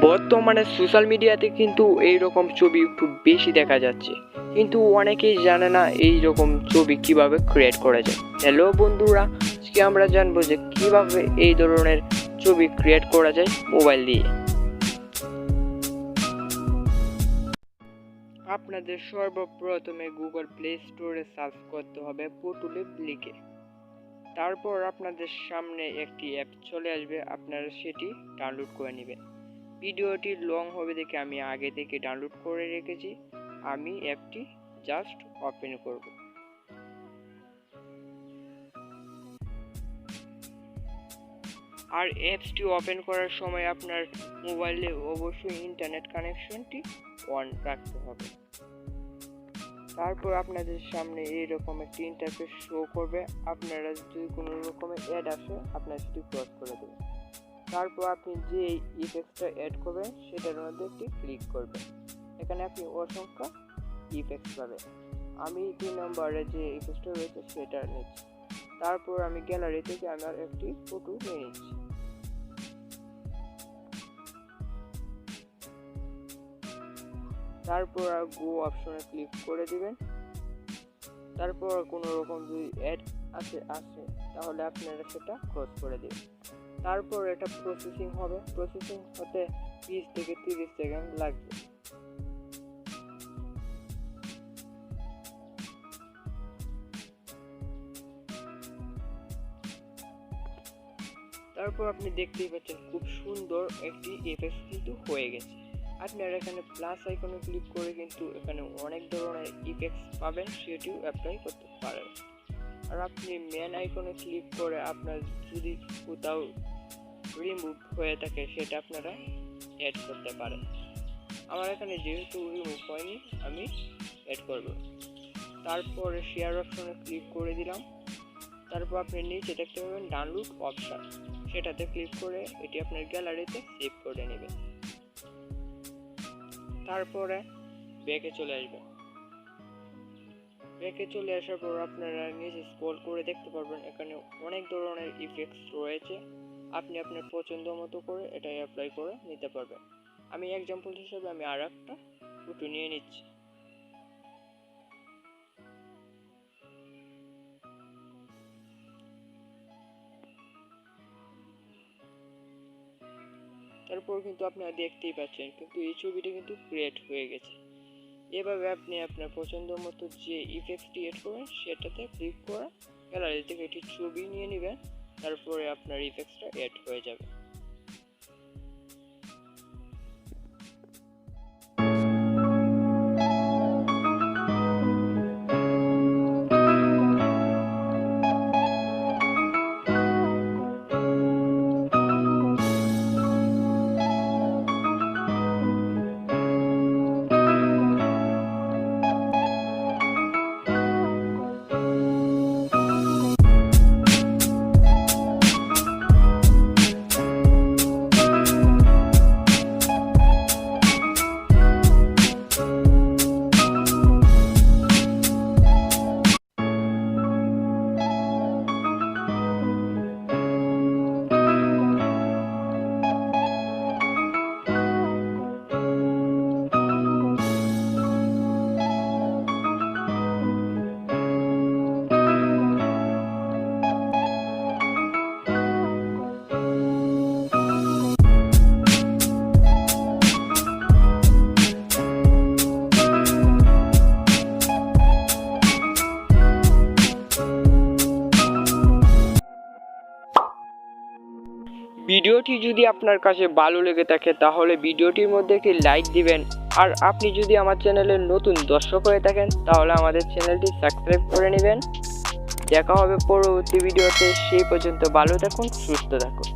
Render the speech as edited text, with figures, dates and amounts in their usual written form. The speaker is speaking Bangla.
বর্তমানে সোশ্যাল মিডিয়াতে কিন্তু এই রকম ছবি একটু বেশি দেখা যাচ্ছে, কিন্তু অনেকেই জানে না এই রকম ছবি কিভাবে ক্রিয়েট করা যায়। হ্যালো বন্ধুরা, আজকে আমরা জানবো যে কিভাবে এই ধরনের ছবি ক্রিয়েট করা যায় মোবাইল দিয়ে। আপনাদের সর্বপ্রথমে গুগল প্লে স্টোরে সার্চ করতে হবে ফটোল্যাব লিখে। তারপর আপনাদের সামনে একটি অ্যাপ চলে আসবে, আপনারা সেটি ডাউনলোড করে নেবেন। ভিডিওটি লং হবে দেখে আমি আগে থেকে ডাউনলোড করে রেখেছি। আমি অ্যাপটি জাস্ট ওপেন করব। আর অ্যাপসটি ওপেন করার সময় আপনার মোবাইলে অবশ্যই ইন্টারনেট কানেকশনটি অন রাখতে হবে। তারপর আপনাদের সামনে এইরকম একটি ইন্টারফেস শো করবে। আপনারা যদি কোনো রকমের অ্যাড আসে আপনারা সেটি ক্রস করে দেবেন। তারপর আপনি যে ইফেক্টটা অ্যাড করবেন সেটার মধ্যে একটি ক্লিক করবেন। এখানে আপনি অসংখ্য ইফেক্ট পাবেন। আমি 3 নম্বরে যে ইফেক্টটা রয়েছে সেটা নিচ্ছি। তারপর আমি গ্যালারি থেকে আমার একটি ফটো নিয়ে নিচ্ছি। তারপর গো অপশনে ক্লিক করে দিবেন। তারপর কোনো রকম যদি অ্যাড আসে তাহলে আপনারা সেটা ক্রস করে দিবেন। তারপর এটা প্রসেসিং হবে। প্রসেসিং হতে 20 থেকে 30 সেকেন্ড লাগবে। তারপর আপনি দেখতেই পাচ্ছেন খুব সুন্দর একটি ইফেক্ট কিন্তু হয়ে গেছে। আপনারা এখানে প্লাস আইকনে ক্লিক করে কিন্তু এখানে অনেক ধরনের ইফেক্টস পাবেন, সেটিও অ্যাপ্লাই করতে পারেন। আর আপনি মেন আইকনে ক্লিক করে আপনার যদি কোথাও রিমুভ হয়ে থাকে সেটা আপনারা অ্যাড করতে পারেন। আমার এখানে যেহেতু রিমুভ হয়নি আমি অ্যাড করব। তারপরে শেয়ার অপশনে ক্লিক করে দিলাম। তারপর আপনি নিচে দেখতে পাবেন ডাউনলোড অপশন, সেটাতে ক্লিক করে এটি আপনার গ্যালারিতে সেভ করে নেবেন। তারপরে ব্যাকে চলে আসবেন। ব্যাকে চলে আসার পর আপনারা নিচে স্ক্রল করে দেখতে পারবেন এখানে অনেক ধরনের ইফেক্টস রয়েছে। আপনি আপনার পছন্দ মতো করে এটা অ্যাপ্লাই করে নিতে পারবেন। আমি এক্সাম্পল হিসেবে আমি আরেকটা ফটো নিয়ে নিচ্ছি। তারপর কিন্তু আপনারা দেখতেই পাচ্ছেন কিন্তু এই ছবিটা কিন্তু ক্রিয়েট হয়ে গেছে। এভাবে আপনি আপনার পছন্দ মতো যে ইফেক্টটি এড করবেন সেটাতে ক্লিক করে গ্যালারি থেকে একটি ছবি নিয়ে নেবেন। তারপরে আপনার ইফেক্টটা অ্যাড হয়ে যাবে। ভিডিওটি যদি আপনার কাছে ভালো লেগে থাকে তাহলে ভিডিওটির মধ্যে একটি লাইক দিবেন। আর আপনি যদি আমার চ্যানেলের নতুন দর্শক হয়ে থাকেন তাহলে আমাদের চ্যানেলটি সাবস্ক্রাইব করে নেবেন। দেখা হবে পরবর্তী ভিডিওতে। সেই পর্যন্ত ভালো থাকুন, সুস্থ থাকুন।